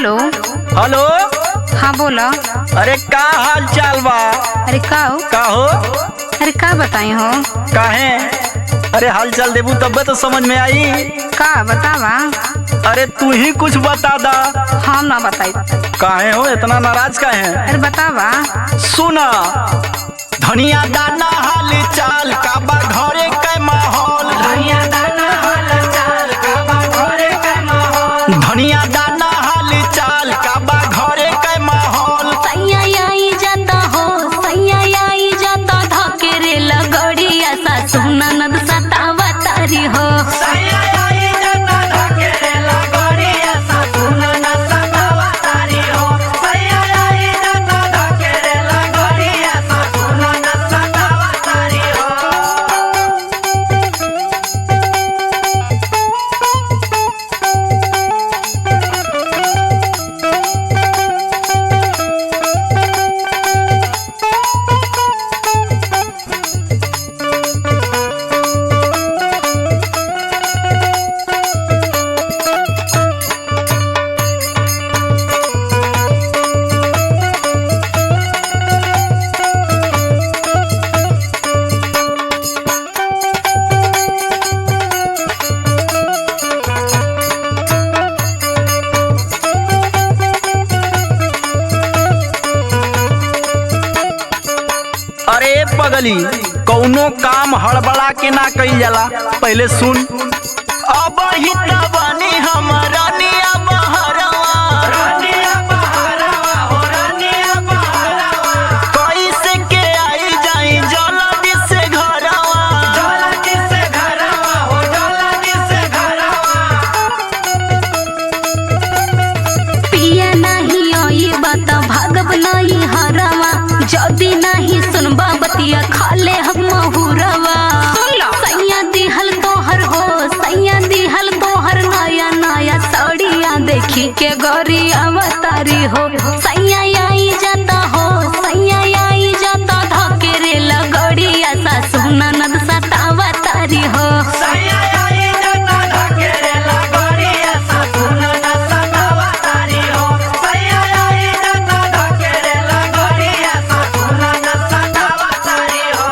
Hello. Hello. हाँ बोला। अरे का हाल चाल बा? अरे का हो? अरे का बताई हो? काहे? अरे हाल चाल देबू तब तो समझ में आई। का बतावा? अरे तू ही कुछ बता दा। हम ना बताई। काहे हो इतना नाराज काहे? अरे बतावा। सुना धनिया दाना हाल चाल का बा घरे के माहौल। धनिया दाना हाल चाल का बा घरे के माहौल। धनिया दाना हाल चाल का बा घरे के माहौल। सैया आई जाता हो, सैया आई जाता धकेरे लगड़िया सासु ननद सतावा तारी हो। सैया आई जाता धकेरे लगड़िया सासु ननद सतावा तारी हो। सैया आई जाता धकेरे लगड़िया सासु ननद सतावा तारी हो। अरे पगली कौनो काम हड़बड़ा के ना कइल जाला। पहले सुन अब ही बनी हमरा निया बहरवा। रानिया बहरवा हो रानिया बहरवा। कैसे के आई जाई जल्दी से घरवा। जल्दी से घरवा हो जल्दी से घरवा। पिया नहीं आई बात भागब नहीं हरवा। जदी नहीं सुनबा बतिया खाले हम महुरवा। सैया दिहल तोहर हो, सैया दिहल तोहर नया नया साड़िया देखी के गोरिया अवतारी हो। सैया आई जाता हो, सैया आई जाता धकेरे लगड़िया सासु ननद सतावा तारी हो। सैया आई जाता धकेरे लगड़िया सासु ननद सतावा तारी हो। सैया आई जाता धकेरे लगड़िया सासु ननद सतावा तारी हो।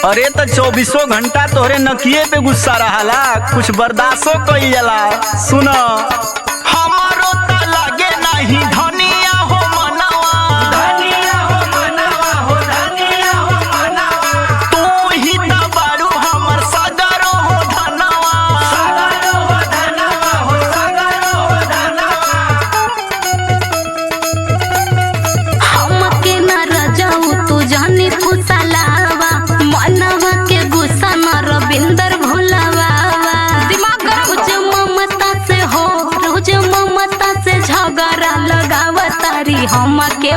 अरे तो 24 घंटा तोहरे नकिए पे गुस्सा रहाला, कुछ बर्दाश्तो कइल जाला। सुन हमारो त लागे नहीं धनिया हो मनवा। धनिया हो मनवा हो धनिया हो मनवा। तू ही त बारू हमर सगरो हो धनवा। सगरो हो धनवा हो सगरो हो धनवा। हमके न रजाऊ तू जानी फुसलावा। मनवा के गुस्सा न रविंदर भुलावा। दिमाग रोज ममता से हो, रोज ममता से झगड़ा लगावा तारी हमके